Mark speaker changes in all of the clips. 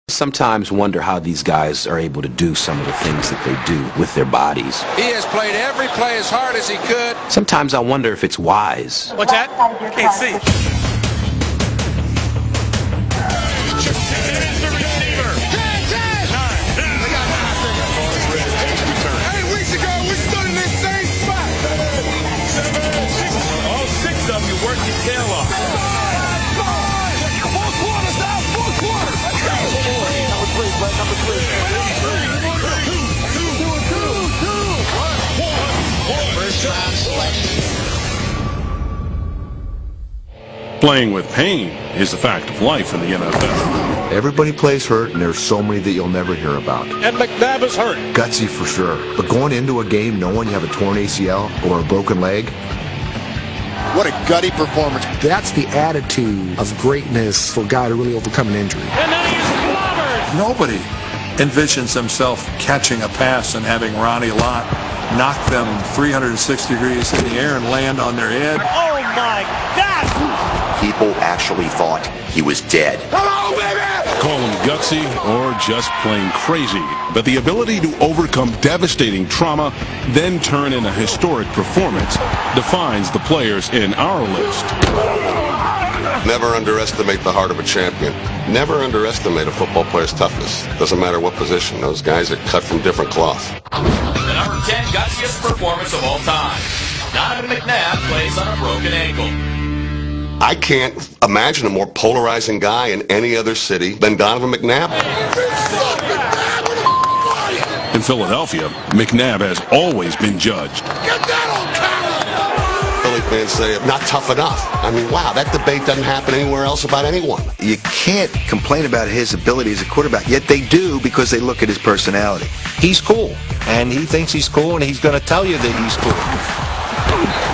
Speaker 1: Sometimes wonder how these guys are able to do some of the things that they do with their bodies.
Speaker 2: He has played every play as hard as he could.
Speaker 1: Sometimes I wonder if it's wise.
Speaker 3: What's that? Can't see.
Speaker 4: All six of you work your tail off.
Speaker 5: Number three. First round selection.
Speaker 4: Playing with pain is a fact of life in the NFL.
Speaker 6: Everybody plays hurt, and there's so many that you'll never hear about.
Speaker 3: And McNabb is hurt.
Speaker 6: Gutsy for sure. But going into a game knowing you have a torn ACL or a broken leg,
Speaker 7: what a gutty performance.
Speaker 8: That's the attitude of greatness for a guy to really overcome an injury.
Speaker 3: And then he's clobbered.
Speaker 9: Nobody envisions himself catching a pass and having Ronnie Lott knock them 360 degrees in the air and land on their head.
Speaker 3: Oh my God!
Speaker 10: People actually thought he was dead.
Speaker 4: Hello, baby! Call him gutsy or just plain crazy, but the ability to overcome devastating trauma, then turn in a historic performance, defines the players in our list.
Speaker 11: Never underestimate the heart of a champion. Never underestimate a football player's toughness. Doesn't matter what position. Those guys are cut from different cloth.
Speaker 12: The number 10 gutsiest performance of all time. Donovan McNabb plays on a broken ankle.
Speaker 11: I can't imagine a more polarizing guy in any other city than Donovan McNabb.
Speaker 4: In Philadelphia, McNabb has always been judged.
Speaker 11: Get that on camera! Philly fans say, not tough enough. I mean, wow, that debate doesn't happen anywhere else about anyone.
Speaker 6: you can't complain about his ability as a quarterback, yet they do because they look at his personality.
Speaker 1: He's cool, and he thinks he's cool, and he's going to tell you that he's cool.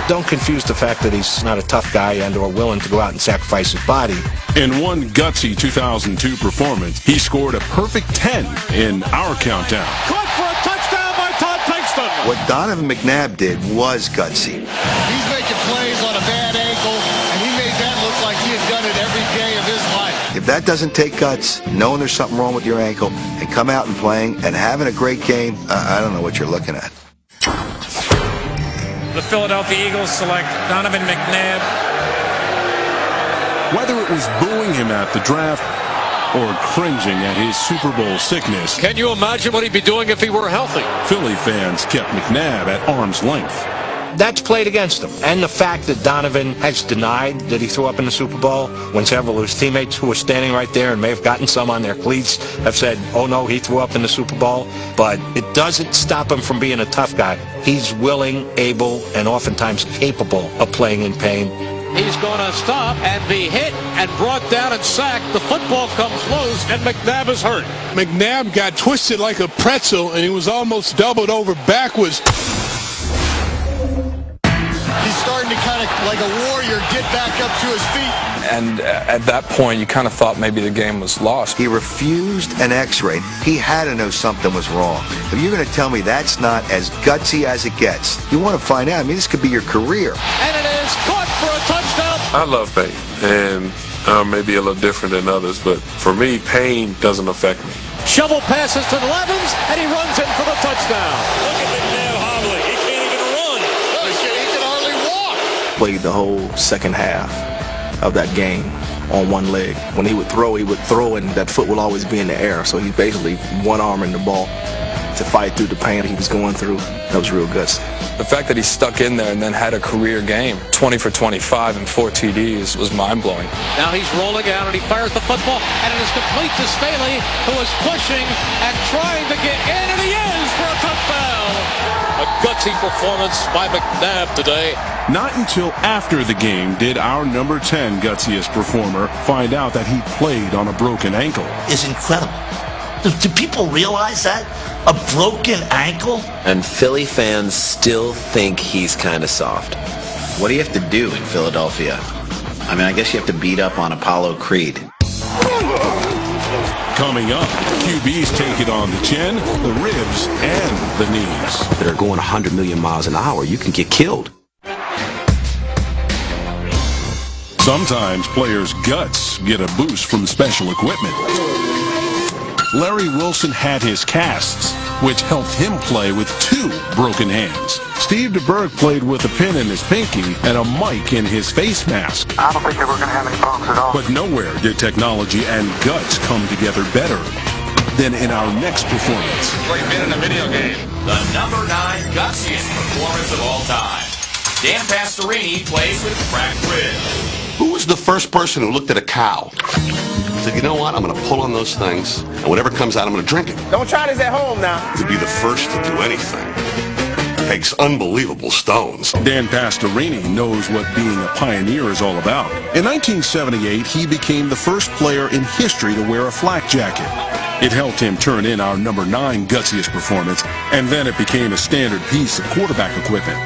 Speaker 1: Don't confuse the fact that he's not a tough guy and or willing to go out and sacrifice his body.
Speaker 4: In one gutsy 2002 performance, he scored a perfect 10 in our countdown.
Speaker 3: Caught for a touchdown by Todd Pinkston.
Speaker 6: What Donovan McNabb did was gutsy.
Speaker 7: He's making plays on a bad ankle, and he made that look like he had done it every day of his life.
Speaker 6: If that doesn't take guts, knowing there's something wrong with your ankle, and come out and playing and having a great game, I don't know what you're looking at.
Speaker 3: The Philadelphia Eagles select Donovan McNabb.
Speaker 4: Whether it was booing him at the draft or cringing at his Super Bowl sickness,
Speaker 3: Can you imagine what he'd be doing if he were healthy?
Speaker 4: Philly fans kept McNabb at arm's length.
Speaker 1: That's played against him. And the fact that Donovan has denied that he threw up in the Super Bowl when several of his teammates who were standing right there and may have gotten some on their cleats have said, oh no, he threw up in the Super Bowl. But it doesn't stop him from being a tough guy. He's willing, able, and oftentimes capable of playing in pain.
Speaker 3: He's going to stop and be hit and brought down and sacked. The football comes loose and McNabb is hurt.
Speaker 13: McNabb got twisted like a pretzel and he was almost doubled over backwards.
Speaker 7: He's starting to kind of, like a warrior, get back up to his feet.
Speaker 14: And at that point, you kind of thought maybe the game was lost.
Speaker 6: He refused an x-ray. He had to know something was wrong. If you're going to tell me that's not as gutsy as it gets, you want to find out. I mean, this could be your career.
Speaker 3: And it is caught for a touchdown.
Speaker 15: I love pain, and maybe a little different than others, but for me, pain doesn't affect me.
Speaker 3: Shovel passes to the Levens, and he runs in for the touchdown. Look at McNabb hobbling. He can't even run.
Speaker 7: He can hardly walk.
Speaker 16: Played the whole second half of that game on one leg. When he would throw and that foot would always be in the air. So he basically one arm in the ball to fight through the pain he was going through. That was real gutsy.
Speaker 14: The fact that he stuck in there and then had a career game, 20 for 25 and 4 TDs, was mind-blowing.
Speaker 3: Now he's rolling out and he fires the football, and it is complete to Staley, who is pushing and trying to get in, and he is for a touchdown. A gutsy performance by McNabb today.
Speaker 4: Not until after the game did our number 10 gutsiest performer find out that he played on a broken ankle.
Speaker 17: It's incredible. Do people realize that? A broken ankle?
Speaker 18: And Philly fans still think he's kind of soft.
Speaker 19: What do you have to do in Philadelphia? I mean, I guess you have to beat up on Apollo Creed.
Speaker 4: Coming up, QBs take it on the chin, the ribs, and the knees.
Speaker 1: That are going 100 million miles an hour, you can get killed.
Speaker 4: Sometimes players' guts get a boost from special equipment. Larry Wilson had his casts, which helped him play with 2 broken hands. Steve DeBerg played with a pin in his pinky and a mic in his face mask.
Speaker 5: I don't think that we're going to have any problems at all.
Speaker 4: But nowhere did technology and guts come together better than in our next performance.
Speaker 2: Like being in a video game.
Speaker 12: The number 9 gutsiest performance of all time. Dan Pastorini plays with cracked ribs.
Speaker 11: Who was the first person who looked at a cow? Said, you know what? I'm going to pull on those things, and whatever comes out, I'm going to drink it.
Speaker 5: Don't try this at home now.
Speaker 11: To be the first to do anything takes unbelievable stones.
Speaker 4: Dan Pastorini knows what being a pioneer is all about. In 1978, he became the first player in history to wear a flak jacket. It helped him turn in our number 9 gutsiest performance, and then it became a standard piece of quarterback equipment.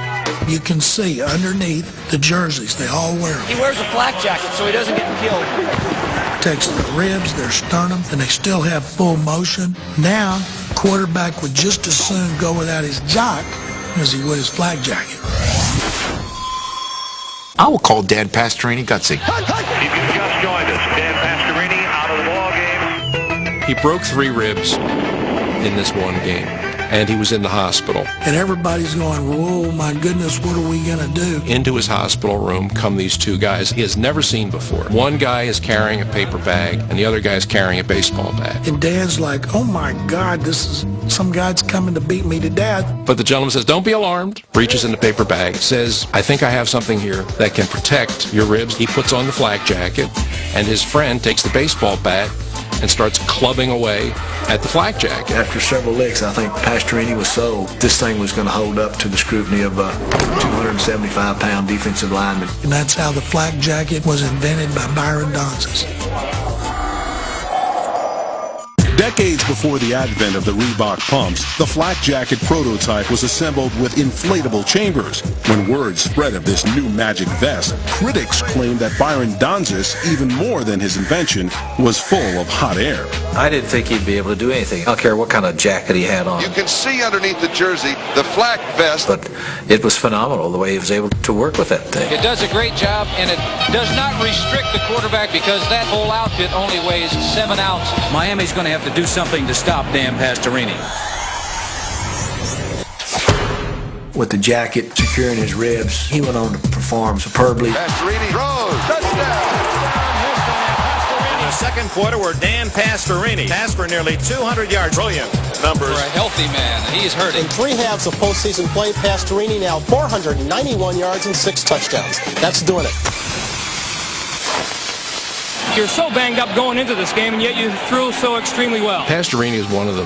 Speaker 20: You can see underneath the jerseys, they all wear them.
Speaker 5: He wears a flak jacket so he doesn't get killed.
Speaker 20: Protects their ribs, their sternum, and they still have full motion. Now, quarterback would just as soon go without his jock as he would his flak jacket.
Speaker 6: I will call Dan Pastorini gutsy.
Speaker 21: If you just joined us, Dan Pastorini out of the ball game.
Speaker 3: He broke 3 ribs in this one game, and he was in the hospital.
Speaker 20: And everybody's going, whoa, my goodness, what are we going to do?
Speaker 3: Into his hospital room come these 2 guys he has never seen before. One guy is carrying a paper bag, and the other guy is carrying a baseball bat.
Speaker 20: And Dan's like, oh my God, this is some guy's coming to beat me to death.
Speaker 3: But the gentleman says, don't be alarmed, reaches in the paper bag, says, I think I have something here that can protect your ribs. He puts on the flak jacket, and his friend takes the baseball bat and starts clubbing away at the flak jacket.
Speaker 16: After several licks, I think Pastorini was sold. This thing was going to hold up to the scrutiny of a 275-pound defensive lineman.
Speaker 20: And that's how the flak jacket was invented by Byron Donsis.
Speaker 4: Decades before the advent of the Reebok pumps, the flak jacket prototype was assembled with inflatable chambers. When word spread of this new magic vest, critics claimed that Byron Donsis, even more than his invention, was full of hot air.
Speaker 18: I didn't think he'd be able to do anything. I don't care what kind of jacket he had on.
Speaker 2: You can see underneath the jersey the flak vest.
Speaker 18: But it was phenomenal the way he was able to work with that thing.
Speaker 22: It does a great job, and it does not restrict the quarterback because that whole outfit only weighs 7 ounces. Miami's going to have to do something to stop Dan Pastorini.
Speaker 16: With the jacket securing his ribs, he went on to perform superbly.
Speaker 2: Pastorini throws. Touchdown.
Speaker 23: In the second quarter, where Dan Pastorini passed for nearly 200 yards. Brilliant numbers.
Speaker 22: For a healthy man, he's hurting.
Speaker 24: In 3 halves of postseason play, Pastorini now 491 yards and 6 touchdowns. That's doing it.
Speaker 25: You're so banged up going into this game, and yet you threw so extremely well.
Speaker 3: Pastorini is one of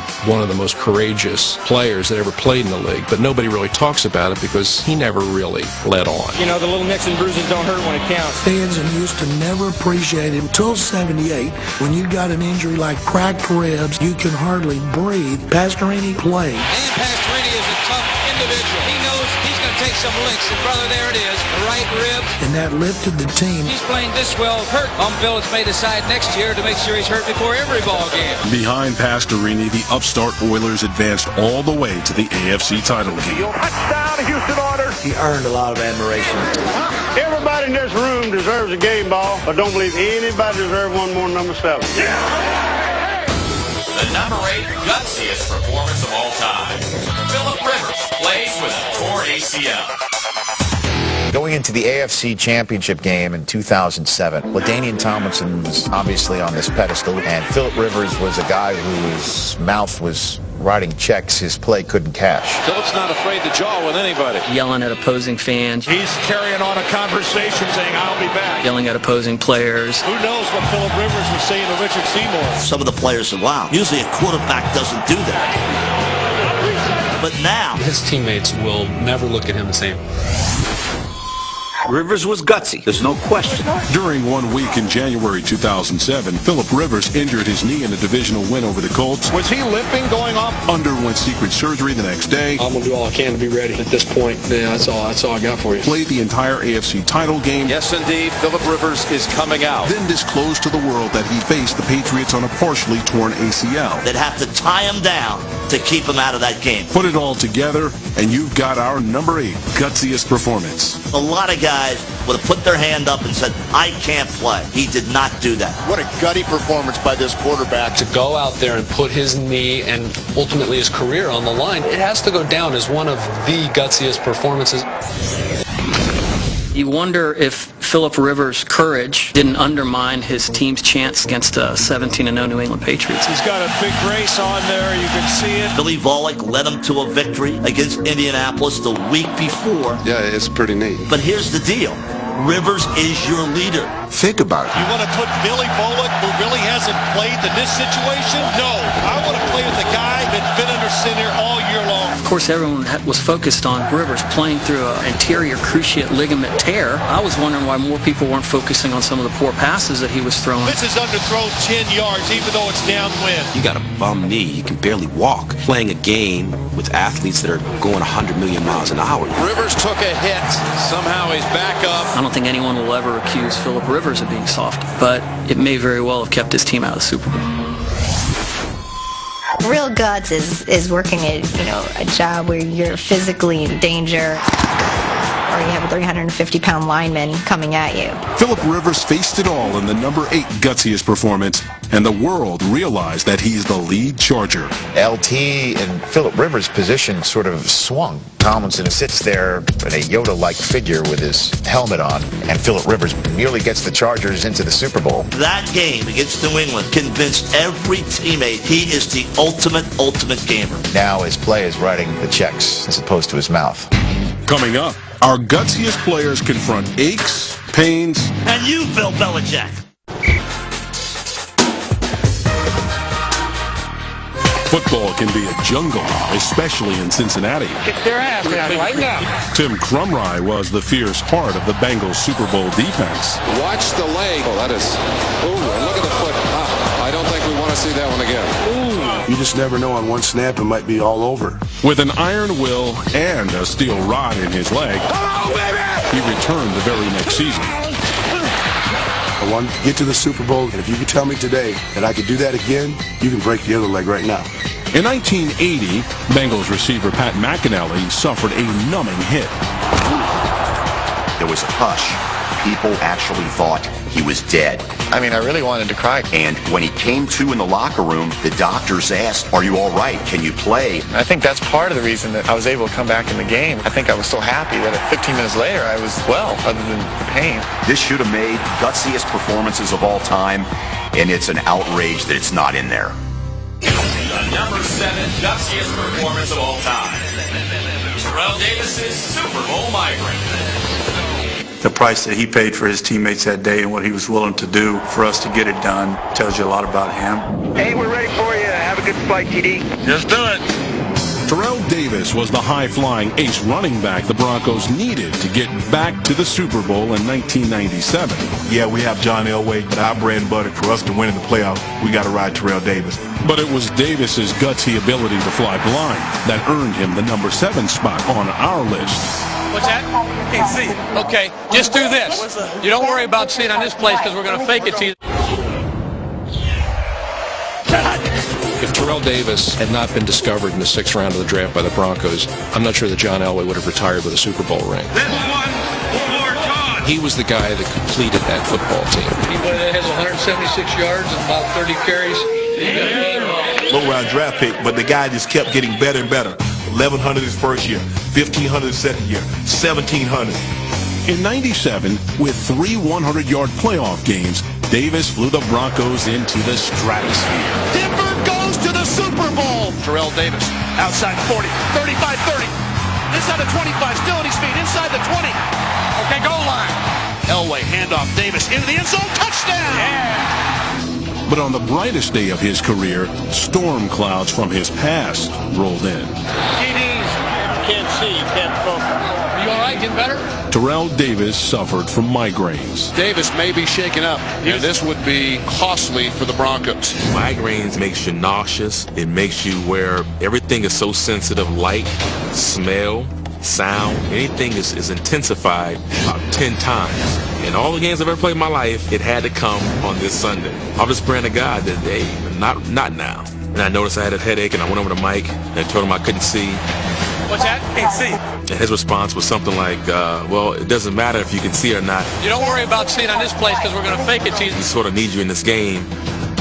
Speaker 3: the most courageous players that ever played in the league, but nobody really talks about it because he never really let on.
Speaker 25: You know, the little nicks and bruises don't hurt when it counts.
Speaker 20: Fans in Houston never appreciated him until '78. When you got an injury like cracked ribs, you can hardly breathe. Pastorini played.
Speaker 22: Dan Pastorini is a tough individual. He knows he's going to take some licks, and brother, there it is, the right rib.
Speaker 20: And that lifted the team.
Speaker 22: He's playing this well, hurt. Phillips may decide next year to make sure he's hurt before every ball game.
Speaker 4: Behind Pastorini, the upstart Oilers advanced all the way to the AFC title game.
Speaker 21: Touchdown, Houston Oilers.
Speaker 16: He earned a lot of admiration.
Speaker 21: Everybody in this room deserves a game ball, but don't believe anybody deserves one more than number 7.
Speaker 12: The number 8 gutsiest performance of all time. Philip Rivers plays with a torn ACL.
Speaker 26: Going into the AFC Championship game in 2007, LaDainian Tomlinson was obviously on this pedestal, and Philip Rivers was a guy whose mouth was writing checks his play couldn't cash.
Speaker 2: Philip's not afraid to jaw with anybody.
Speaker 27: Yelling at opposing fans.
Speaker 21: He's carrying on a conversation saying, I'll be back.
Speaker 27: Yelling at opposing players.
Speaker 21: Who knows what Philip Rivers was saying to Richard Seymour?
Speaker 17: Some of the players said, wow, usually a quarterback doesn't do that. But now,
Speaker 28: his teammates will never look at him the same.
Speaker 17: Rivers was gutsy. There's no question.
Speaker 4: During 1 week in January 2007, Philip Rivers injured his knee in a divisional win over the Colts.
Speaker 21: Was he limping going off?
Speaker 4: Underwent secret surgery the next day.
Speaker 28: I'm going to do all I can to be ready at this point. Yeah, that's all I got for you.
Speaker 4: Played the entire AFC title game.
Speaker 2: Yes, indeed. Philip Rivers is coming out.
Speaker 4: Then disclosed to the world that he faced the Patriots on a partially torn ACL.
Speaker 17: They'd have to tie him down to keep him out of that game.
Speaker 4: Put it all together, and you've got our number 8 gutsiest performance.
Speaker 17: A lot of guys guys would have put their hand up and said, I can't play. He did not do that.
Speaker 7: What a gutty performance by this quarterback.
Speaker 28: To go out there and put his knee and ultimately his career on the line, it has to go down as one of the gutsiest performances.
Speaker 27: You wonder if Phillip Rivers' courage didn't undermine his team's chance against a 17-0 New England Patriots.
Speaker 23: He's got a big brace on there. You can see it.
Speaker 17: Billy Volek led him to a victory against Indianapolis the week before.
Speaker 11: Yeah, it's pretty neat.
Speaker 17: But here's the deal. Rivers is your leader.
Speaker 6: Think about it.
Speaker 23: You want to put Billy Volek, who really hasn't played in this situation? No. I want to play with the guy that's been under center all year long.
Speaker 27: Of course, everyone was focused on Rivers playing through an anterior cruciate ligament tear. I was wondering why more people weren't focusing on some of the poor passes that he was throwing.
Speaker 23: This is underthrown 10 yards, even though it's downwind.
Speaker 18: You got a bum knee. You can barely walk. Playing a game with athletes that are going 100 million miles an hour.
Speaker 2: Rivers took a hit. Somehow he's back up.
Speaker 27: I don't think anyone will ever accuse Phillip Rivers of being soft, but it may very well have kept his team out of the Super Bowl.
Speaker 8: Real guts is working a job where you're physically in danger, or you have a 350-pound lineman coming at you.
Speaker 4: Phillip Rivers faced it all in the number 8 gutsiest performance, and the world realized that he's the lead charger.
Speaker 26: LT and Phillip Rivers' position sort of swung. Tomlinson sits there in a Yoda-like figure with his helmet on, and Phillip Rivers nearly gets the Chargers into the Super Bowl.
Speaker 17: That game against New England convinced every teammate he is the ultimate gamer.
Speaker 26: Now his play is writing the checks as opposed to his mouth.
Speaker 4: Coming up, our gutsiest players confront aches, pains,
Speaker 17: and you, Bill Belichick.
Speaker 4: Football can be a jungle, especially in Cincinnati.
Speaker 25: Get their ass down right now.
Speaker 4: Tim Crumry was the fierce heart of the Bengals Super Bowl defense.
Speaker 2: Watch the leg. Oh, that is. Ooh, and look at the foot. I don't think we want to see that one again.
Speaker 7: You just never know. On one snap, it might be all over.
Speaker 4: With an iron will and a steel rod in his leg, he returned the very next season.
Speaker 7: I want to get to the Super Bowl, and if you could tell me today that I could do that again, you can break the other leg right now.
Speaker 4: In 1980, Bengals receiver Pat McInally suffered a numbing hit.
Speaker 9: There was a hush. People actually thought he was dead.
Speaker 6: I mean, I really wanted to cry.
Speaker 9: And when he came to in the locker room, the doctors asked, "Are you all right? Can you play?"
Speaker 6: I think that's part of the reason that I was able to come back in the game. I think I was so happy that 15 minutes later I was well, other than the pain.
Speaker 9: This should have made gutsiest performances of all time, and it's an outrage that it's not in there.
Speaker 12: The number 7 gutsiest performance of all time. Terrell Davis's Super Bowl migraine.
Speaker 10: The price that he paid for his teammates that day and what he was willing to do for us to get it done tells you a lot about him.
Speaker 21: Hey, we're ready for you. Have a good flight, TD.
Speaker 10: Just do it.
Speaker 4: Terrell Davis was the high-flying ace running back the Broncos needed to get back to the Super Bowl in 1997.
Speaker 13: Yeah, we have John Elway, but our bread and butter for us to win in the playoffs, we got to ride Terrell Davis.
Speaker 4: But it was Davis's gutsy ability to fly blind that earned him the number 7 spot on our list.
Speaker 25: What's that? Can't see. Okay, just do this. You don't worry about seeing on this place because we're going to fake it to you.
Speaker 28: If Terrell Davis had not been discovered in the 6th round of the draft by the Broncos, I'm not sure that John Elway would have retired with a Super Bowl ring. He was the guy that completed that football team.
Speaker 25: Anybody that has 176 yards and about 30 carries,
Speaker 13: Low round draft pick, but the guy just kept getting better and better. 1,100 his first year, 1,500 his second year, 1,700.
Speaker 4: In 97, with 3 100-yard playoff games, Davis flew the Broncos into the stratosphere.
Speaker 23: Denver goes to the Super Bowl. Terrell Davis, outside 40, 35, 30, inside the 25, still at his feet, inside the 20. Okay, goal line. Elway, handoff, Davis into the end zone, touchdown. Yeah.
Speaker 4: But on the brightest day of his career, storm clouds from his past rolled in.
Speaker 21: TDs, can't see, can't focus.
Speaker 25: Are you all right? Getting better?
Speaker 4: Terrell Davis suffered from migraines.
Speaker 23: Davis may be shaken up, and this would be costly for the Broncos.
Speaker 14: Migraines makes you nauseous. It makes you where everything is so sensitive, light, smell, sound, anything is intensified about 10 times. In all the games I've ever played in my life, it had to come on this Sunday. I'm just praying to God that not now. And I noticed I had a headache, and I went over to Mike, and I told him I couldn't see.
Speaker 25: What's that? Can't see.
Speaker 14: And his response was something like, well, it doesn't matter if you can see or not.
Speaker 25: You don't worry about seeing on this place because we're going to fake it to you.
Speaker 14: We sort of need you in this game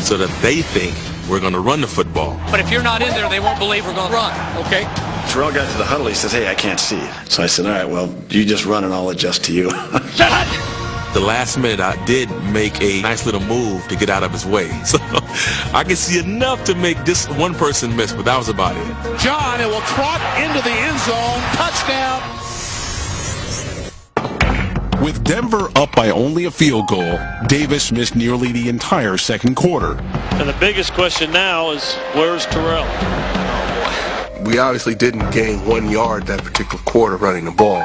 Speaker 14: so that they think we're going to run the football.
Speaker 25: But if you're not in there, they won't believe we're going to run, okay?
Speaker 1: Terrell got to the huddle. He says, hey, I can't see it. So I said, all right, well, you just run and I'll adjust to you.
Speaker 14: The last minute, I did make a nice little move to get out of his way. So I could see enough to make this one person miss, but that was about it.
Speaker 23: John, it will trot into the end zone. Touchdown.
Speaker 4: With Denver up by only a field goal, Davis missed nearly the entire second quarter.
Speaker 3: And the biggest question now is, where's Terrell?
Speaker 5: We obviously didn't gain 1 yard that particular quarter running the ball.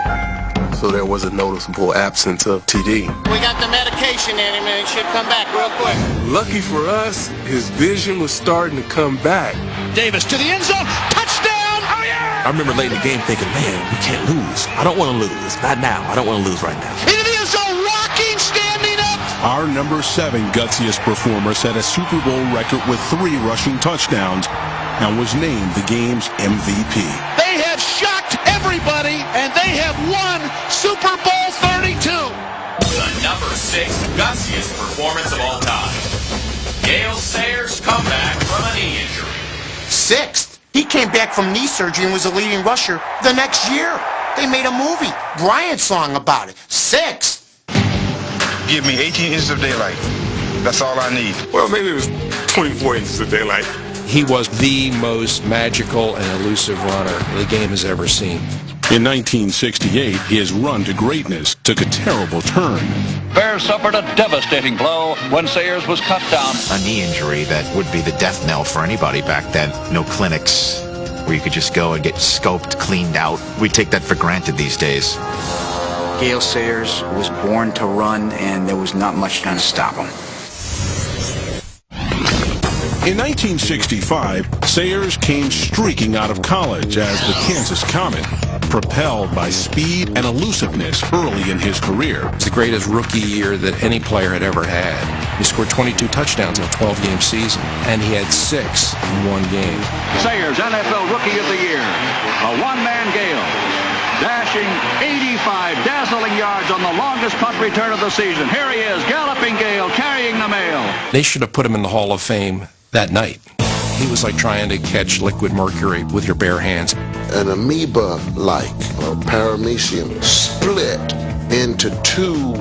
Speaker 5: So there was a noticeable absence of TD.
Speaker 23: We got the medication in him and it should come back real quick.
Speaker 5: Lucky for us, his vision was starting to come back.
Speaker 23: Davis to the end zone. Touchdown! Oh, yeah!
Speaker 14: I remember late in the game thinking, man, we can't lose. I don't want to lose. Not now. I don't want to lose right now.
Speaker 23: Into the end zone, rocking, standing up.
Speaker 4: Our number 7 gutsiest performer set a Super Bowl record with 3 rushing touchdowns and was named the game's MVP.
Speaker 23: They have shocked everybody, and they have won Super Bowl 32.
Speaker 12: The number 6 gutsiest performance of all time. Gale Sayers' comeback from a knee injury.
Speaker 15: 6th. He came back from knee surgery and was a leading rusher the next year. They made a movie, Bryant song about it. 6th.
Speaker 5: Give me 18 inches of daylight. That's all I need.
Speaker 10: Well, maybe it was 24 inches of daylight.
Speaker 28: He was the most magical and elusive runner the game has ever seen.
Speaker 4: In 1968, his run to greatness took a terrible turn.
Speaker 19: Bears suffered a devastating blow when Sayers was cut down.
Speaker 26: A knee injury that would be the death knell for anybody back then. No clinics where you could just go and get scoped, cleaned out. We take that for granted these days.
Speaker 20: Gale Sayers was born to run, and there was not much going to stop him.
Speaker 4: In 1965, Sayers came streaking out of college as the Kansas Comet, propelled by speed and elusiveness early in his career.
Speaker 28: It's the greatest rookie year that any player had ever had. He scored 22 touchdowns in a 12-game season, and he had 6 in one game.
Speaker 19: Sayers, NFL Rookie of the Year, a one-man Gale, dashing 85 dazzling yards on the longest punt return of the season. Here he is, galloping Gale, carrying the mail.
Speaker 28: They should have put him in the Hall of Fame that night. He was like trying to catch liquid mercury with your bare hands.
Speaker 11: An amoeba-like, or paramecium, split into 2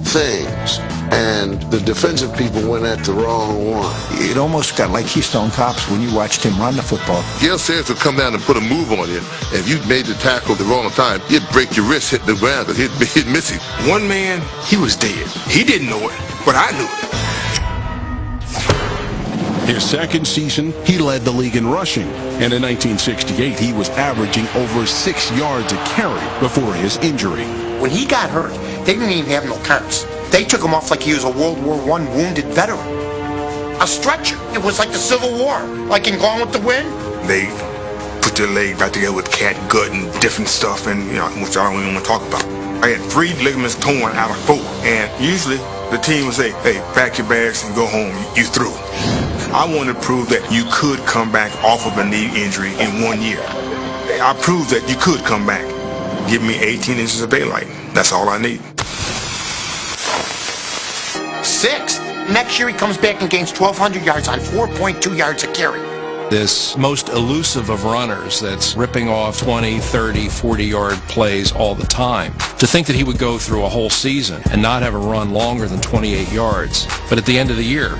Speaker 11: things, and the defensive people went at the wrong one.
Speaker 6: It almost got like Keystone Cops when you watched him run the football.
Speaker 11: Gale Sayers would come down and put a move on you, and if you made the tackle the wrong time, you'd break your wrist, hit the ground, because he'd miss it.
Speaker 5: One man, he was dead. He didn't know it, but I knew it.
Speaker 4: His second season, he led the league in rushing, and in 1968, he was averaging over 6 yards a carry before his injury.
Speaker 15: When he got hurt, they didn't even have no carts. They took him off like he was a World War I wounded veteran. A stretcher. It was like the Civil War, like in Gone with the Wind.
Speaker 5: They put their leg back together with cat gut and different stuff, and which I don't even want to talk about. I had 3 ligaments torn out of 4, and usually the team would say, hey, pack your bags and go home, you through. I wanted to prove that you could come back off of a knee injury in 1 year. I proved that you could come back. Give me 18 inches of daylight. That's all I need.
Speaker 15: 6th. Next year he comes back and gains 1,200 yards on 4.2 yards a carry.
Speaker 28: This most elusive of runners that's ripping off 20, 30, 40-yard plays all the time. To think that he would go through a whole season and not have a run longer than 28 yards, but at the end of the year,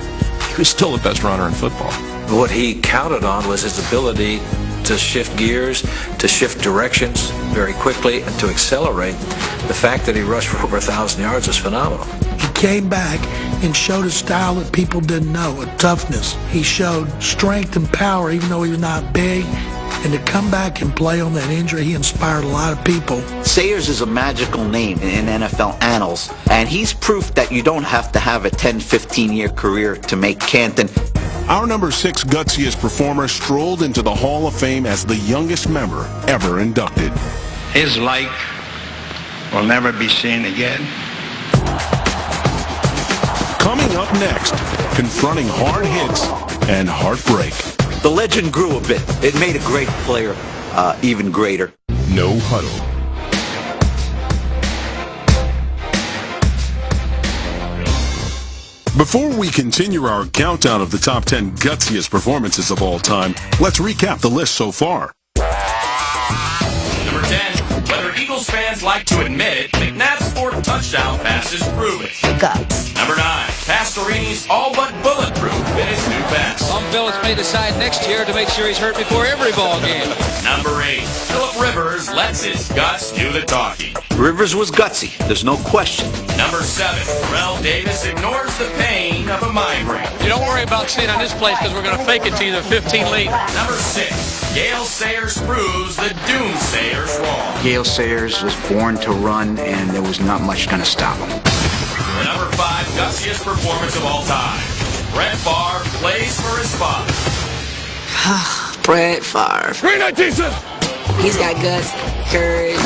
Speaker 28: he was still the best runner in football.
Speaker 22: What he counted on was his ability to shift gears, to shift directions very quickly, and to accelerate. The fact that he rushed for over 1,000 yards is phenomenal.
Speaker 24: He came back and showed a style that people didn't know, a toughness. He showed strength and power even though he was not big. And to come back and play on that injury, he inspired a lot of people.
Speaker 29: Sayers is a magical name in NFL annals, and he's proof that you don't have to have a 10, 15-year career to make Canton.
Speaker 4: Our number 6 gutsiest performer strolled into the Hall of Fame as the youngest member ever inducted.
Speaker 19: His like will never be seen again.
Speaker 4: Coming up next, confronting hard hits and heartbreak.
Speaker 29: The legend grew a bit. It made a great player even greater.
Speaker 4: No Huddle. Before we continue our countdown of the top 10 gutsiest performances of all time, let's recap the list so far.
Speaker 12: Number 10, whether Eagles fans like to admit it, McNabb's fourth touchdown passes prove it.
Speaker 2: Guts.
Speaker 12: Number 9, Pastorini's all but bulletproof in his new pass.
Speaker 25: Some Phillips may decide next year to make sure he's hurt before every ball game.
Speaker 12: Number 8, Phillip Rivers lets his guts do the talking.
Speaker 29: Rivers was gutsy, there's no question.
Speaker 12: Number 7, Terrell Davis ignores the pain of a migraine.
Speaker 25: You don't worry about seeing on this place because we're going to fake it to you. They're 15 late.
Speaker 12: Number 6, Gale Sayers proves the doomsayers wrong.
Speaker 20: Gale Sayers was born to run, and there was not much going to stop him.
Speaker 12: The number 5 gutsiest performance of all time. Brett Favre plays for his father.
Speaker 2: Brett Favre.
Speaker 12: Jesus!
Speaker 2: He's got guts, courage,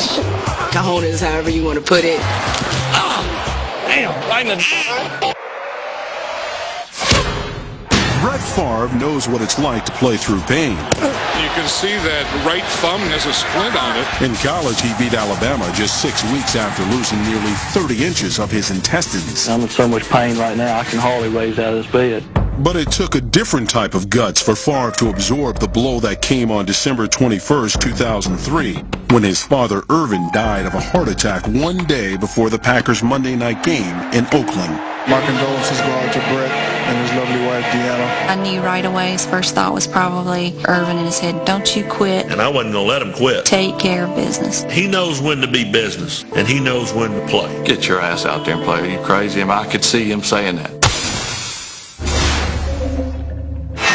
Speaker 2: cojones, however you want to put it.
Speaker 12: Damn, right in the...
Speaker 4: Brett Favre knows what it's like to play through pain.
Speaker 7: You can see that right thumb has a splint on it.
Speaker 4: In college, he beat Alabama just 6 weeks after losing nearly 30 inches of his intestines.
Speaker 8: I'm in so much pain right now, I can hardly raise out of this bed.
Speaker 4: But it took a different type of guts for Favre to absorb the blow that came on December 21st, 2003, when his father Irvin died of a heart attack one day before the Packers' Monday night game in Oakland.
Speaker 9: My condolences go out to Brett and his lovely wife, Deanna.
Speaker 13: I knew right away his first thought was probably Irvin, and he said, "Don't you quit.
Speaker 3: And I wasn't going to let him quit.
Speaker 13: Take care of business."
Speaker 3: He knows when to be business, and he knows when to play.
Speaker 28: Get your ass out there and play. Are you crazy? I could see him saying that.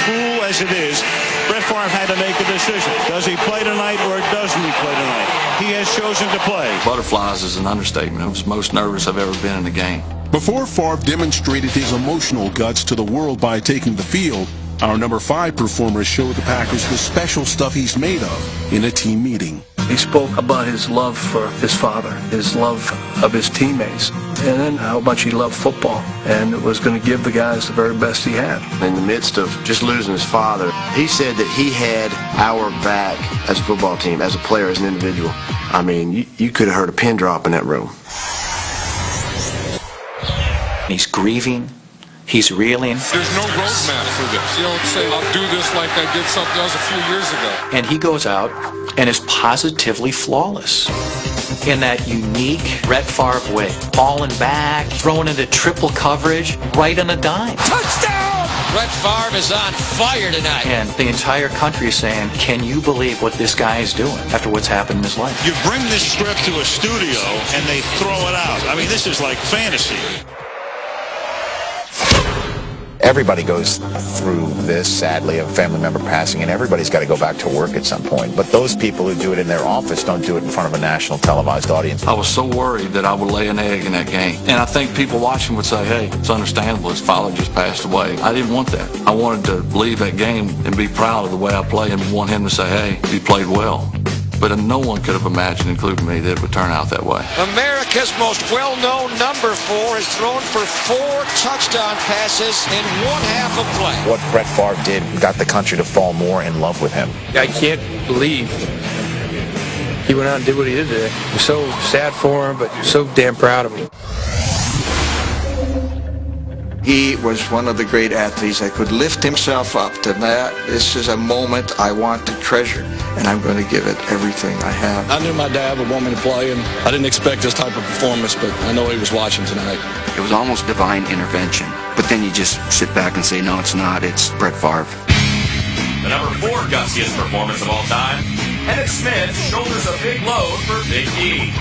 Speaker 16: Cool as it is, Brett Favre had to make a decision. Does he play tonight or doesn't he play tonight? He has chosen to play.
Speaker 28: Butterflies is an understatement. I was the most nervous I've ever been in a game.
Speaker 4: Before Favre demonstrated his emotional guts to the world by taking the field, our number 5 performer showed the Packers the special stuff he's made of in a team meeting.
Speaker 8: He spoke about his love for his father, his love of his teammates, and then how much he loved football and was going to give the guys the very best he had.
Speaker 17: In the midst of just losing his father, he said that he had our back as a football team, as a player, as an individual. I mean, you could have heard a pin drop in that room.
Speaker 29: He's grieving. He's reeling.
Speaker 7: There's no roadmap for this. You don't say, I'll do this like I did something else a few years ago.
Speaker 29: And he goes out and is positively flawless in that unique Brett Favre way. Falling back, throwing into triple coverage, right on a dime.
Speaker 25: Touchdown! Brett Favre is on fire tonight.
Speaker 29: And the entire country is saying, can you believe what this guy is doing after what's happened in his life?
Speaker 16: You bring this script to a studio and they throw it out. I mean, this is like fantasy.
Speaker 26: Everybody goes through this, sadly, a family member passing, and everybody's got to go back to work at some point. But those people who do it in their office don't do it in front of a national televised audience.
Speaker 28: I was so worried that I would lay an egg in that game. And I think people watching would say, hey, it's understandable. His father just passed away. I didn't want that. I wanted to leave that game and be proud of the way I played and want him to say, hey, he played well. But no one could have imagined, including me, that it would turn out that way.
Speaker 25: America's most well-known number 4 has thrown for 4 touchdown passes in one half of play.
Speaker 26: What Brett Favre did got the country to fall more in love with him.
Speaker 8: I can't believe he went out and did what he did today. I'm so sad for him, but so damn proud of him.
Speaker 15: He was one of the great athletes that could lift himself up to that. This is a moment I want to treasure, and I'm going to give it everything I have.
Speaker 18: I knew my dad would want me to play, and I didn't expect this type of performance, but I know he was watching tonight.
Speaker 20: It was almost divine intervention. But then you just sit back and say, no, it's not. It's Brett Favre.
Speaker 12: The number 4 gutsiest performance of all time. Emmett Smith shoulders a big load for Big E.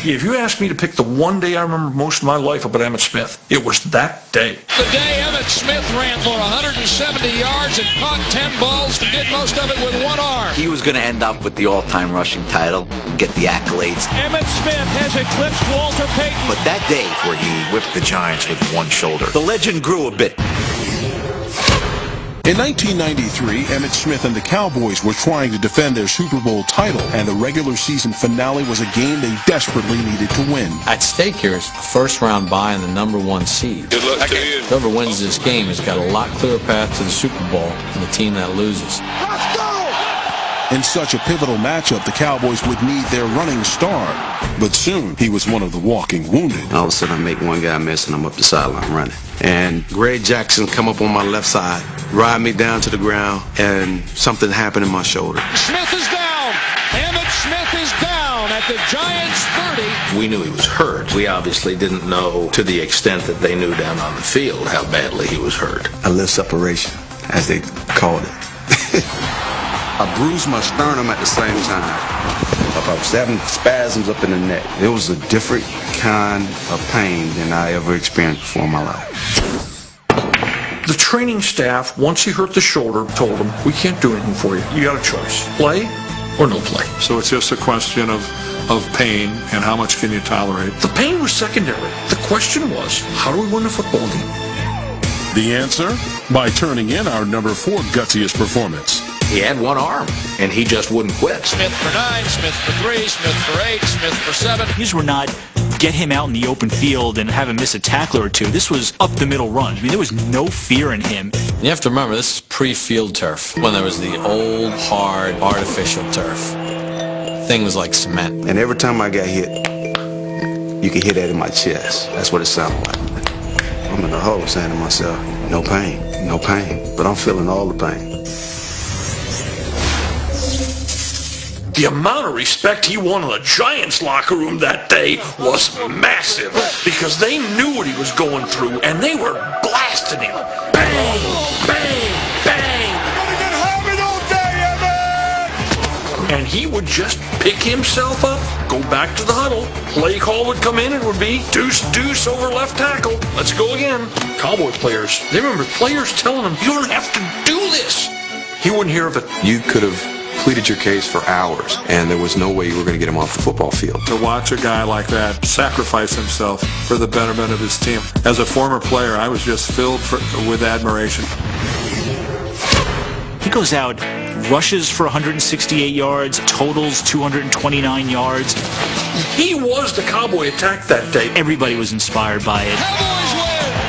Speaker 28: If you asked me to pick the one day I remember most of my life about Emmett Smith, it was that day.
Speaker 25: The day Emmett Smith ran for 170 yards and caught 10 balls and did most of it with one arm.
Speaker 29: He was going to end up with the all-time rushing title and get the accolades.
Speaker 25: Emmett Smith has eclipsed Walter Payton.
Speaker 29: But that day,
Speaker 26: where he whipped the Giants with one shoulder,
Speaker 29: the legend grew a bit.
Speaker 4: In 1993, Emmett Smith and the Cowboys were trying to defend their Super Bowl title, and the regular season finale was a game they desperately needed to win.
Speaker 22: At stake here is a first-round bye and the number 1 seed.
Speaker 7: Good luck to you.
Speaker 22: Whoever wins this game has got a lot clearer path to the Super Bowl than the team that loses.
Speaker 4: In such a pivotal matchup, the Cowboys would need their running star. But soon, he was one of the walking wounded.
Speaker 1: All of a sudden, I make one guy miss, and I'm up the sideline running. And Greg Jackson come up on my left side, ride me down to the ground, and something happened in my shoulder.
Speaker 25: Smith is down. Emmitt Smith is down at the Giants' 30.
Speaker 22: We knew he was hurt. We obviously didn't know to the extent that they knew down on the field how badly he was hurt.
Speaker 1: A lip separation, as they called it. I bruised my sternum at the same time. I was having spasms up in the neck. It was a different kind of pain than I ever experienced before in my life.
Speaker 22: The training staff, once he hurt the shoulder, told him, we can't do anything for you. You got a choice. Play or no play.
Speaker 7: So it's just a question of pain and how much can you tolerate.
Speaker 22: The pain was secondary. The question was, how do we win a football game?
Speaker 4: The answer? By turning in our number 4 gutsiest performance.
Speaker 22: He had one arm, and he just wouldn't quit.
Speaker 25: Smith for 9, Smith for 3, Smith for 8, Smith for 7.
Speaker 5: These were not get him out in the open field and have him miss a tackle or two. This was up the middle run. I mean, there was no fear in him.
Speaker 22: You have to remember, this is pre-field turf, when there was the old, hard, artificial turf. Things like cement.
Speaker 1: And every time I got hit, you could hear that in my chest. That's what it sounded like. I'm in the huddle saying to myself, no pain, no pain. But I'm feeling all the pain.
Speaker 3: The amount of respect he won in the Giants locker room that day was massive because they knew what he was going through and they were blasting him. Bang, bang, bang. And he would just pick himself up, go back to the huddle. Play call would come in and it would be deuce over left tackle. Let's go again. Cowboy players, they remember players telling him, you don't have to do this. He wouldn't hear of it.
Speaker 1: You could have pleaded your case for hours, and there was no way you were going to get him off the football field.
Speaker 7: To watch a guy like that sacrifice himself for the betterment of his team. As a former player, I was just filled with admiration.
Speaker 5: He goes out, rushes for 168 yards, totals 229 yards.
Speaker 3: He was the Cowboy attack that day.
Speaker 5: Everybody was inspired by it.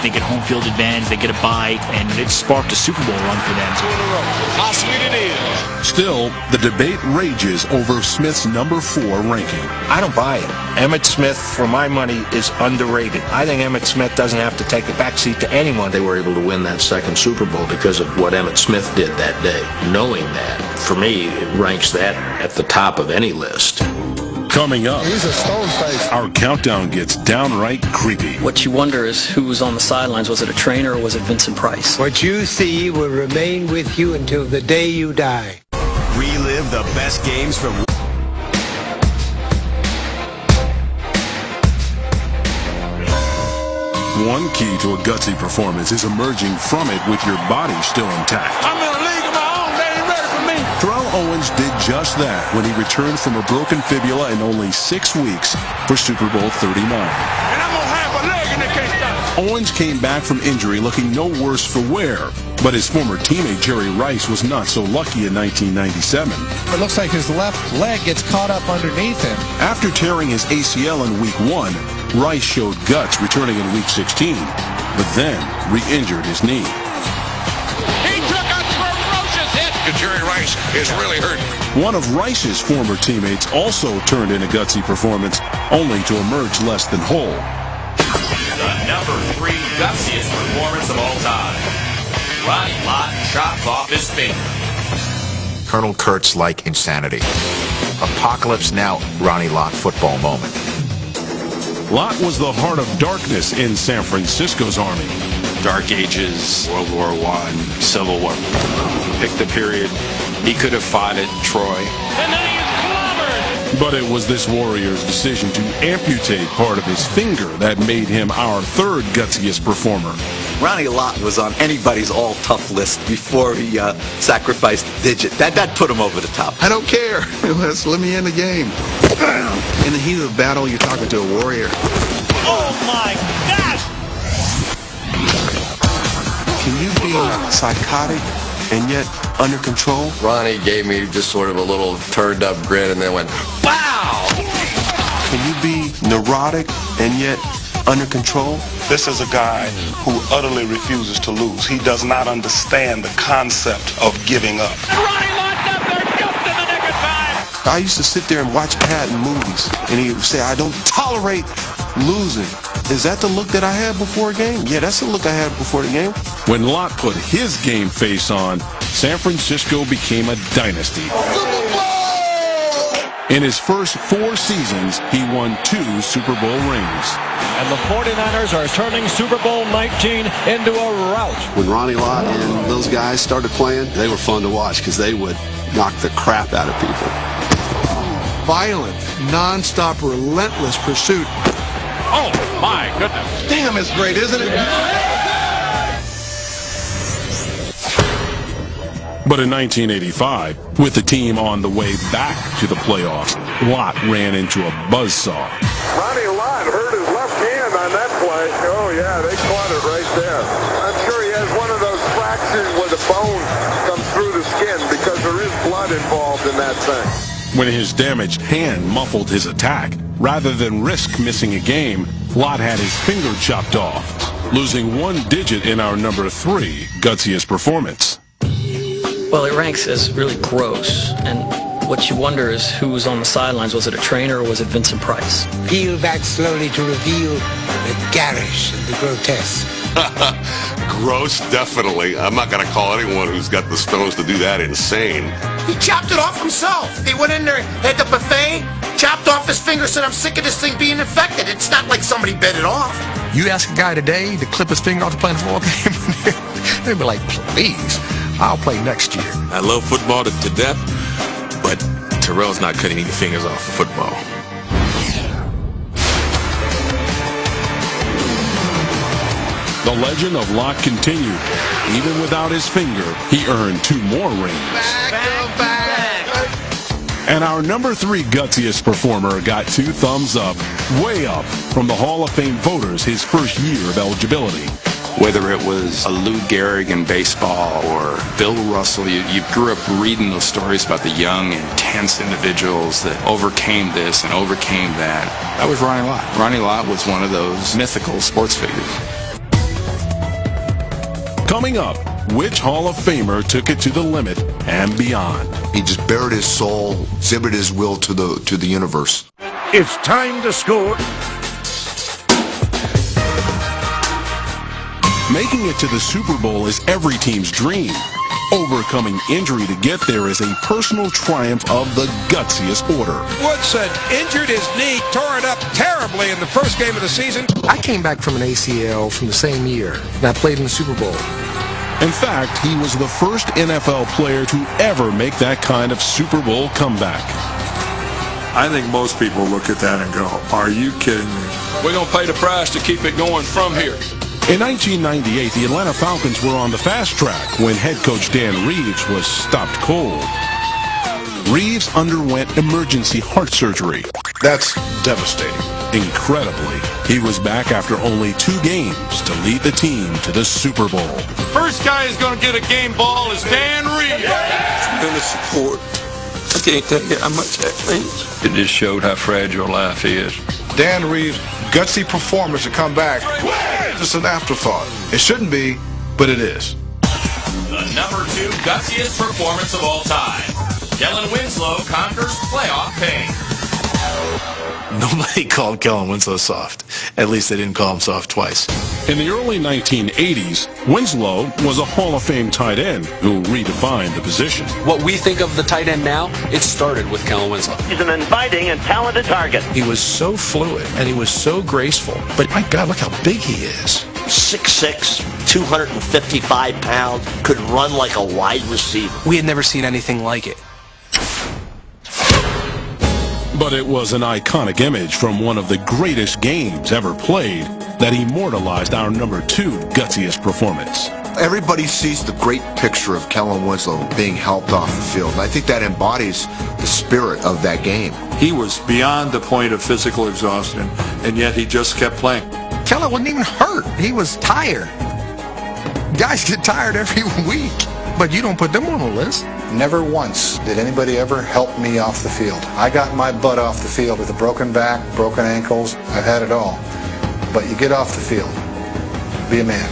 Speaker 5: They get home field advantage, they get a bye, and it sparked a Super Bowl run for them.
Speaker 25: 2 in a row. How sweet it is.
Speaker 4: Still, the debate rages over Smith's number 4 ranking.
Speaker 6: I don't buy it. Emmitt Smith, for my money, is underrated. I think Emmitt Smith doesn't have to take a backseat to anyone.
Speaker 22: They were able to win that second Super Bowl because of what Emmitt Smith did that day. Knowing that, for me, it ranks that at the top of any list.
Speaker 4: Coming up,
Speaker 9: He's a stone face.
Speaker 4: Our countdown gets downright creepy.
Speaker 10: What you wonder is who was on the sidelines. Was it a trainer or was it Vincent Price?
Speaker 11: What you see will remain with you until the day you die.
Speaker 14: Relive the best games from...
Speaker 4: One key to a gutsy performance is emerging from it with your body still intact.
Speaker 25: I'm in a league of my own. They ain't ready for me.
Speaker 4: Terrell Owens did just that when he returned from a broken fibula in only 6 weeks for Super Bowl 39.
Speaker 25: And I'm going to have a leg and they can't stop.
Speaker 4: Owens came back from injury looking no worse for wear, but his former teammate Jerry Rice was not so lucky in 1997.
Speaker 21: It looks like his left leg gets caught up underneath him.
Speaker 4: After tearing his ACL in Week 1, Rice showed guts returning in Week 16, but then re-injured his knee.
Speaker 25: He took a ferocious hit.
Speaker 7: Jerry Rice is really hurt.
Speaker 4: One of Rice's former teammates also turned in a gutsy performance, only to emerge less than whole.
Speaker 12: The number 3 gutsiest performance of all time. Ronnie Lott chops off his finger.
Speaker 26: Colonel Kurtz-like insanity. Apocalypse Now, Ronnie Lott football moment.
Speaker 4: Lott was the heart of darkness in San Francisco's army.
Speaker 23: Dark Ages, World War I, Civil War. Pick the period. He could have fought at Troy.
Speaker 25: And then he is clobbered.
Speaker 4: But it was this warrior's decision to amputate part of his finger that made him our 3rd gutsiest performer.
Speaker 27: Ronnie Lott was on anybody's all-tough list before he sacrificed the digit. That put him over the top.
Speaker 1: I don't care. Let me end the game. In the heat of the battle, you're talking to a warrior.
Speaker 25: Oh, my gosh.
Speaker 1: Can you be psychotic and yet under control?
Speaker 23: Ronnie gave me just sort of a little turned up grin and then went, wow!
Speaker 1: Can you be neurotic and yet under control?
Speaker 9: This is a guy who utterly refuses to lose. He does not understand the concept of giving up.
Speaker 25: And Ronnie Lott up there, jumped to the next
Speaker 2: I used to sit there and watch Patton movies, and he would say, I don't tolerate losing. Is that the look that I had before a game? Yeah, that's the look I had before the game.
Speaker 4: When Lott put his game face on, San Francisco became a dynasty. In his first 4 seasons, he won 2 Super Bowl rings.
Speaker 8: And the 49ers are turning Super Bowl 19 into a rout.
Speaker 13: When Ronnie Lott and those guys started playing, they were fun to watch because they would knock the crap out of people.
Speaker 9: Violent, non-stop, relentless pursuit.
Speaker 3: Oh, my goodness.
Speaker 13: Damn, it's great, isn't it?
Speaker 4: But in 1985, with the team on the way back to the playoffs, Lott ran into a buzzsaw.
Speaker 15: Ronnie Lott hurt his left hand on that play. Oh, yeah, they caught it right there. I'm sure he has one of those fractures where the bone comes through the skin because there is blood involved in that thing.
Speaker 4: When his damaged hand muffled his attack, rather than risk missing a game, Lott had his finger chopped off, losing 1 digit in our number 3 Gutsiest performance.
Speaker 10: Well, it ranks as really gross, and what you wonder is who was on the sidelines. Was it a trainer or was it Vincent Price?
Speaker 11: Peel back slowly to reveal the garish and the grotesque.
Speaker 16: Gross, definitely. I'm not going to call anyone who's got the stones to do that insane.
Speaker 17: He chopped it off himself. He went in there at the buffet, chopped off his finger, said, I'm sick of this thing being infected. It's not like somebody bit it off.
Speaker 6: You ask a guy today to clip his finger off to play in a football game, they'd be like, please, I'll play next year.
Speaker 23: I love football to death, but Terrell's not cutting any fingers off of football.
Speaker 4: The legend of Lott continued. Even without his finger, he earned 2 more rings. And our number 3 Gutsiest performer got 2 thumbs up, way up, from the Hall of Fame voters his first year of eligibility.
Speaker 23: Whether it was a Lou Gehrig in baseball or Bill Russell, you grew up reading those stories about the young, intense individuals that overcame this and overcame that. That was Ronnie Lott. Ronnie Lott was one of those mythical sports figures.
Speaker 4: Coming up, which Hall of Famer took it to the limit and beyond?
Speaker 18: He just bared his soul, exhibited his will to the universe.
Speaker 8: It's time to score.
Speaker 4: Making it to the Super Bowl is every team's dream. Overcoming injury to get there is a personal triumph of the gutsiest order.
Speaker 8: Woodson injured his knee, tore it up terribly in the first game of the season.
Speaker 6: I came back from an ACL from the same year, and I played in the Super Bowl.
Speaker 4: In fact, he was the first NFL player to ever make that kind of Super Bowl comeback.
Speaker 7: I think most people look at that and go, are you kidding me?
Speaker 3: We're going to pay the price to keep it going from here.
Speaker 4: In 1998, the Atlanta Falcons were on the fast track when head coach Dan Reeves was stopped cold. Reeves underwent emergency heart surgery.
Speaker 2: That's devastating.
Speaker 4: Incredibly, he was back after only 2 games to lead the team to the Super Bowl.
Speaker 3: First guy who's going to get a game ball is Dan Reeves.
Speaker 27: Tremendous support. I can't tell you how much that means.
Speaker 3: It just showed how fragile life is.
Speaker 2: Dan Reeves' gutsy performance to come back, just an afterthought. It shouldn't be, but it is.
Speaker 12: The number 2 gutsiest performance of all time. Kellen Winslow conquers playoff pain.
Speaker 26: Nobody called Kellen Winslow soft. At least they didn't call him soft twice.
Speaker 4: In the early 1980s, Winslow was a Hall of Fame tight end who redefined the position.
Speaker 19: What we think of the tight end now, it started with Kellen Winslow.
Speaker 24: He's an inviting and talented target.
Speaker 6: He was so fluid, and he was so graceful. But my God, look how big he is.
Speaker 24: 6'6", 255 pounds, could run like a wide receiver.
Speaker 29: We had never seen anything like it.
Speaker 4: But it was an iconic image from one of the greatest games ever played that immortalized our number 2 gutsiest performance.
Speaker 18: Everybody sees the great picture of Kellen Winslow being helped off the field, and I think that embodies the spirit of that game.
Speaker 7: He was beyond the point of physical exhaustion, and yet he just kept playing.
Speaker 6: Kellen wasn't even hurt. He was tired. Guys get tired every week, but you don't put them on the list.
Speaker 9: Never once did anybody ever help me off the field. I got my butt off the field with a broken back, broken ankles. I've had it all. But you get off the field. Be a man.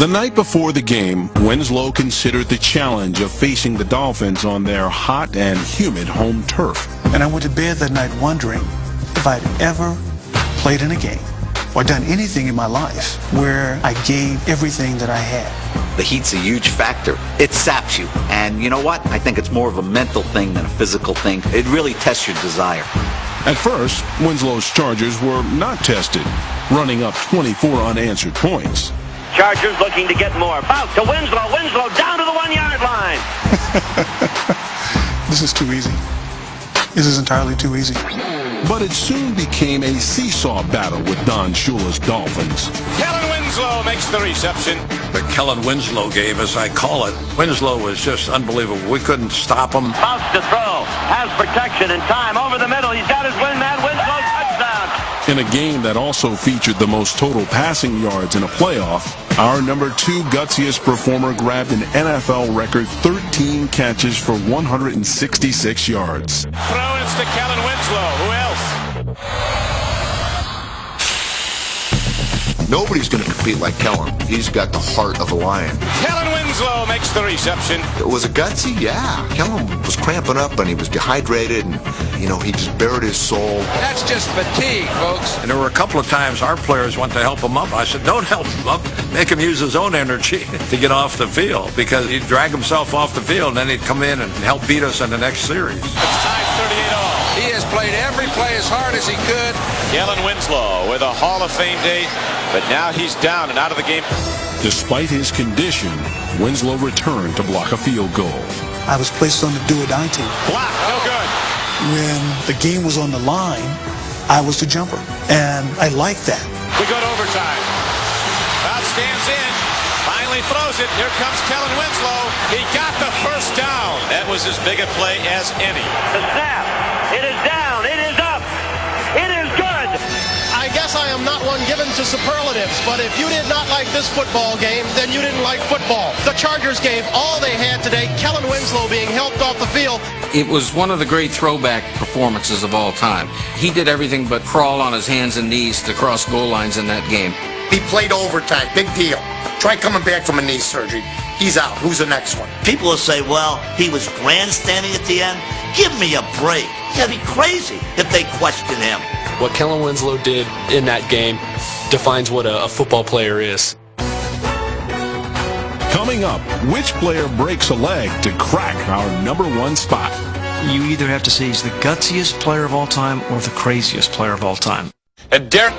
Speaker 4: The night before the game, Winslow considered the challenge of facing the Dolphins on their hot and humid home turf.
Speaker 1: And I went to bed that night wondering if I'd ever played in a game or done anything in my life where I gave everything that I had.
Speaker 27: The heat's a huge factor. It saps you. And you know what? I think it's more of a mental thing than a physical thing. It really tests your desire.
Speaker 4: At first, Winslow's Chargers were not tested, running up 24 unanswered points.
Speaker 5: Chargers looking to get more. Out to Winslow. Winslow down to the 1-yard line.
Speaker 1: This is too easy. This is entirely too easy.
Speaker 4: But it soon became a seesaw battle with Don Shula's Dolphins.
Speaker 8: Kellen Winslow makes the reception.
Speaker 3: The Kellen Winslow game, as I call it. Winslow was just unbelievable. We couldn't stop him.
Speaker 5: Mouse to throw. Has protection and time over the middle. He's got his win man. Winslow touchdown.
Speaker 4: In a game that also featured the most total passing yards in a playoff, our number 2 gutsiest performer grabbed an NFL record 13 catches for 166 yards.
Speaker 8: Throw-ins to Kellen Winslow. Who else?
Speaker 18: Nobody's going to compete like Kellen. He's got the heart of a lion.
Speaker 8: Kellen Winslow makes the reception.
Speaker 18: Was it gutsy? Yeah. Kellen was cramping up and he was dehydrated and, he just bared his soul.
Speaker 8: That's just fatigue, folks.
Speaker 3: And there were a couple of times our players went to help him up. I said, don't help him up. Make him use his own energy to get off the field because he'd drag himself off the field and then he'd come in and help beat us in the next series.
Speaker 8: It's tied 38 all. He has played every play as hard as he could. Kellen Winslow with a Hall of Fame date, but now he's down and out of the game.
Speaker 4: Despite his condition, Winslow returned to block a field goal.
Speaker 1: I was placed on the do-or-die team.
Speaker 8: Block, no good.
Speaker 1: When the game was on the line, I was the jumper, and I liked that.
Speaker 8: We go to overtime. Bob stands in, finally throws it. Here comes Kellen Winslow. He got the first down. That was as big a play as any.
Speaker 5: The snap. It is down. It is up. It is good.
Speaker 13: I guess I am not one given to superlatives, but if you did not like this football game, then you didn't like football. The Chargers gave all they had today. Kellen Winslow being helped off the field.
Speaker 14: It was one of the great throwback performances of all time. He did everything but crawl on his hands and knees to cross goal lines in that game.
Speaker 17: He played overtime. Big deal. Try coming back from a knee surgery. He's out. Who's the next one?
Speaker 24: People will say, well, he was grandstanding at the end. Give me a break. You gotta be crazy if they question him.
Speaker 19: What Kellen Winslow did in that game defines what a football player is.
Speaker 4: Coming up, which player breaks a leg to crack our number 1 spot?
Speaker 10: You either have to say he's the gutsiest player of all time or the craziest player of all time.
Speaker 8: And Derek.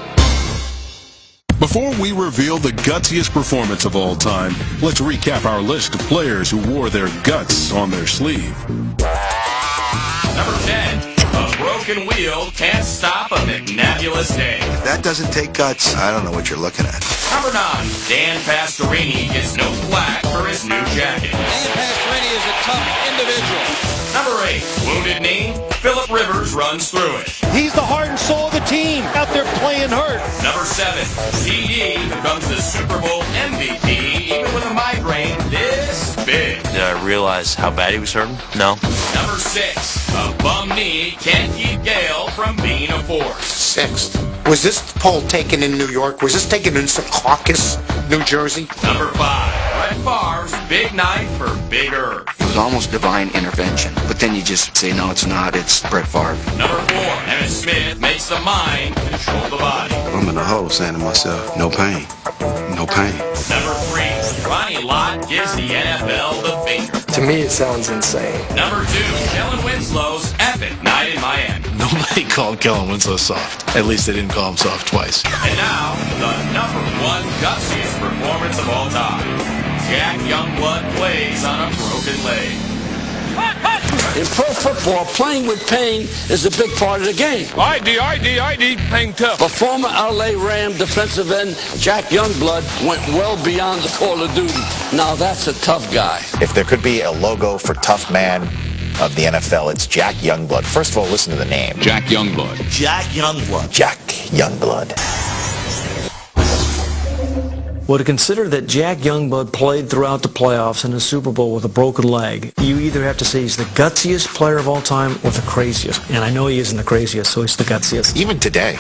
Speaker 4: Before we reveal the gutsiest performance of all time, let's recap our list of players who wore their guts on their sleeve.
Speaker 12: Number 10. A broken wheel can't stop a McNabulous day.
Speaker 18: If that doesn't take guts, I don't know what you're looking at.
Speaker 12: Number 9. Dan Pastorini gets no flack for his new jacket.
Speaker 8: Dan Pastorini is a tough individual.
Speaker 12: Number 8. Wounded knee. Phillip Rivers runs through it.
Speaker 13: He's the heart and soul of the team out there playing hurt.
Speaker 12: Number 7. CD becomes the Super Bowl MVP even with a migraine this big.
Speaker 20: Did I realize how bad he was hurting? No.
Speaker 12: Number 6. A bum knee can't keep Gale from being a force.
Speaker 17: 6th. Was this poll taken in New York? Was this taken in Secaucus, New Jersey?
Speaker 12: Number 5. Brett Favre's big night for Big Earth.
Speaker 21: It was almost divine intervention, but then you just say, no, it's not. It's Brett Favre.
Speaker 12: Number 4. Emmitt Smith makes the mind control the body.
Speaker 2: I'm in the hole saying to myself, no pain. No pain.
Speaker 12: Number 3. Ronnie Lott gives the NFL the finger.
Speaker 14: To me, it sounds insane.
Speaker 12: Number 2. Kellen Winslow's epic night in Miami.
Speaker 20: Nobody called Kellen Winslow soft. At least they didn't call him soft twice.
Speaker 12: And now, the number 1 gutsiest performance of all time. Jack Youngblood plays on a broken leg.
Speaker 14: In pro football, playing with pain is a big part of the game.
Speaker 8: ID, playing tough.
Speaker 14: But former LA Ram defensive end Jack Youngblood went well beyond the call of duty. Now that's a tough guy.
Speaker 26: If there could be a logo for tough man of the NFL, it's Jack Youngblood. First of all, listen to the name.
Speaker 23: Jack Youngblood.
Speaker 24: Jack Youngblood.
Speaker 26: Jack Youngblood.
Speaker 10: Well, to consider that Jack Youngblood played throughout the playoffs in the Super Bowl with a broken leg, you either have to say he's the gutsiest player of all time or the craziest. And I know he isn't the craziest, so he's the gutsiest.
Speaker 26: Even today.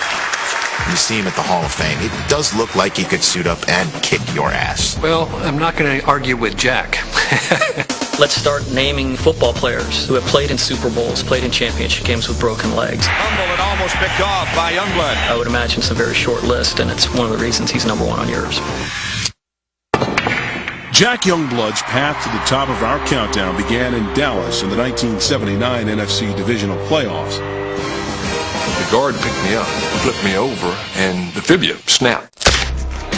Speaker 26: You see him at the Hall of Fame. It does look like he could suit up and kick your ass.
Speaker 19: Well, I'm not going to argue with Jack.
Speaker 10: Let's start naming football players who have played in Super Bowls, played in championship games with broken legs.
Speaker 8: Fumble and almost picked off by Youngblood.
Speaker 10: I would imagine it's a very short list, and it's one of the reasons he's number one on yours.
Speaker 4: Jack Youngblood's path to the top of our countdown began in Dallas in the 1979 NFC Divisional Playoffs.
Speaker 6: The guard picked me up, flipped me over, and the fibula snapped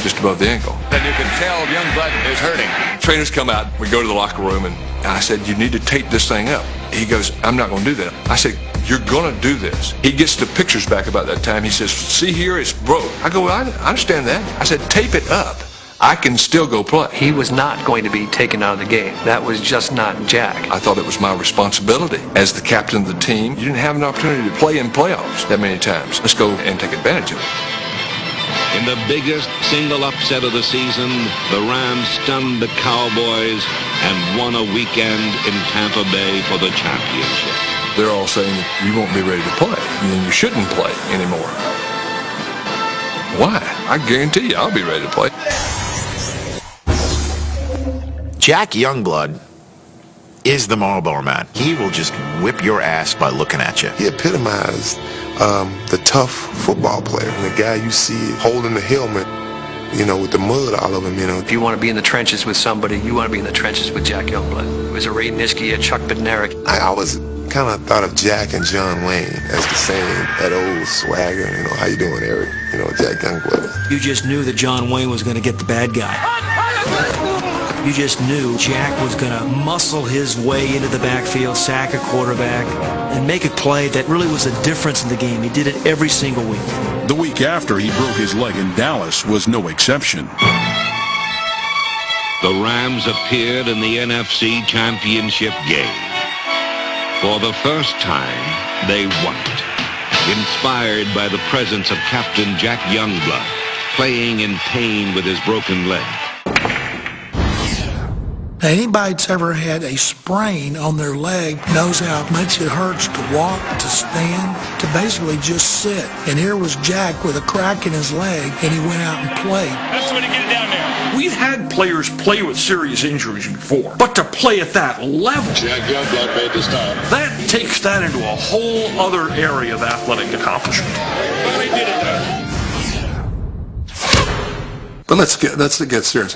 Speaker 6: just above the ankle.
Speaker 8: And you can tell Youngblood is hurting.
Speaker 6: Trainers come out, we go to the locker room, and I said, you need to tape this thing up. He goes, I'm not going to do that. I said, you're going to do this. He gets the pictures back about that time. He says, see here, it's broke. I go, well, I understand that. I said, tape it up. I can still go play.
Speaker 19: He was not going to be taken out of the game. That was just not Jack.
Speaker 6: I thought it was my responsibility as the captain of the team. You didn't have an opportunity to play in playoffs that many times. Let's go and take advantage of it.
Speaker 7: In the biggest single upset of the season, the Rams stunned the Cowboys and won a weekend in Tampa Bay for the championship.
Speaker 6: They're all saying that you won't be ready to play, and you shouldn't play anymore. Why? I guarantee you I'll be ready to play.
Speaker 26: Jack Youngblood is the Marlboro Man. He will just whip your ass by looking at you.
Speaker 2: He epitomized the tough football player, and the guy you see holding the helmet, you know, with the mud all over him, you know.
Speaker 19: If you want to be in the trenches with somebody, you want to be in the trenches with Jack Youngblood. It was a Ray Nitschke, a Chuck Bednarik.
Speaker 2: I was kind of thought of Jack and John Wayne as the same, that old swagger, you know, how you doing, Eric? You know, Jack Youngblood.
Speaker 11: You just knew that John Wayne was going to get the bad guy. You just knew Jack was going to muscle his way into the backfield, sack a quarterback, and make a play that really was a difference in the game. He did it every single week.
Speaker 4: The week after he broke his leg in Dallas was no exception.
Speaker 7: The Rams appeared in the NFC Championship game. For the first time, they won it, inspired by the presence of Captain Jack Youngblood, playing in pain with his broken leg.
Speaker 15: Anybody that's ever had a sprain on their leg knows how much it hurts to walk, to stand, to basically just sit. And here was Jack with a crack in his leg, and he went out and played.
Speaker 3: That's the way to get it down there. We've had players play with serious injuries before, but to play at that level,
Speaker 6: Jack Youngblood made this time.
Speaker 3: that takes that into a whole other area of athletic accomplishment. They did it there.
Speaker 1: But let's get serious.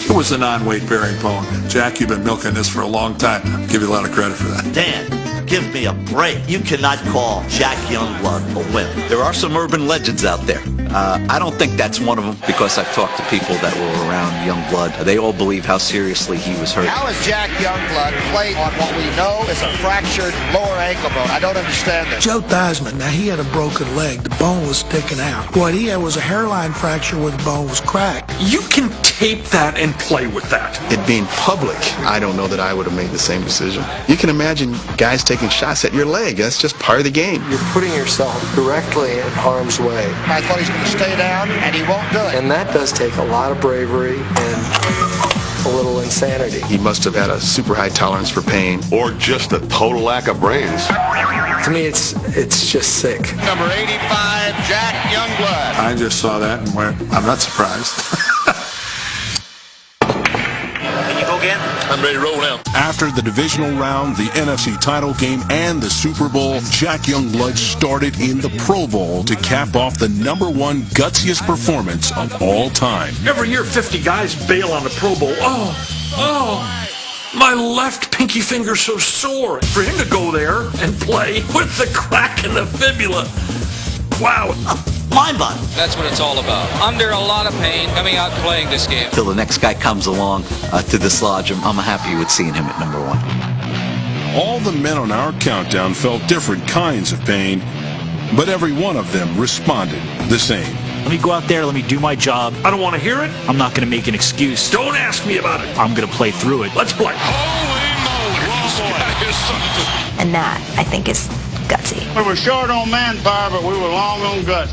Speaker 1: It was a non-weight bearing bone. Jack, you've been milking this for a long time. I'll give you a lot of credit for that.
Speaker 24: Dan, give me a break. You cannot call Jack Youngblood a wimp.
Speaker 27: There are some urban legends out there. I don't think that's one of them, because I've talked to people that were around Youngblood. They all believe how seriously he was hurt.
Speaker 17: How has Jack Youngblood played on what we know is a fractured lower ankle bone? I don't understand this.
Speaker 15: Joe Theismann, now he had a broken leg. The bone was sticking out. What he had was a hairline fracture where the bone was cracked.
Speaker 3: You can tape that and play with that.
Speaker 16: It being public, I don't know that I would have made the same decision. You can imagine guys taking shots at your leg. That's just part of the game.
Speaker 22: You're putting yourself directly in harm's way.
Speaker 17: I thought he's going to stay down, and he won't do it.
Speaker 22: And that does take a lot of bravery and a little insanity.
Speaker 16: He must have had a super high tolerance for pain.
Speaker 6: Or just a total lack of brains.
Speaker 22: To me, it's just sick.
Speaker 17: Number 85, Jack Youngblood.
Speaker 1: I just saw that and went, I'm not surprised.
Speaker 17: Can you go again?
Speaker 6: I'm ready to roll now.
Speaker 4: After the divisional round, the NFC title game, and the Super Bowl, Jack Youngblood started in the Pro Bowl to cap off the #1 gutsiest performance of all time.
Speaker 3: Every year, 50 guys bail on the Pro Bowl. My left pinky finger's so sore. For him to go there and play with the crack in the fibula. Wow.
Speaker 24: Mind-boggling.
Speaker 14: That's what it's all about. Under a lot of pain, coming out playing this game.
Speaker 27: Till the next guy comes along to dislodge him, I'm happy with seeing him at number 1.
Speaker 4: All the men on our countdown felt different kinds of pain, but every one of them responded the same.
Speaker 25: Let me go out there, let me do my job.
Speaker 3: I don't want to hear it.
Speaker 25: I'm not going to make an excuse.
Speaker 3: Don't ask me about it.
Speaker 25: I'm going to play through it.
Speaker 3: Let's play.
Speaker 28: And that, I think, is gutsy.
Speaker 29: We were short on manpower, but we were long on guts.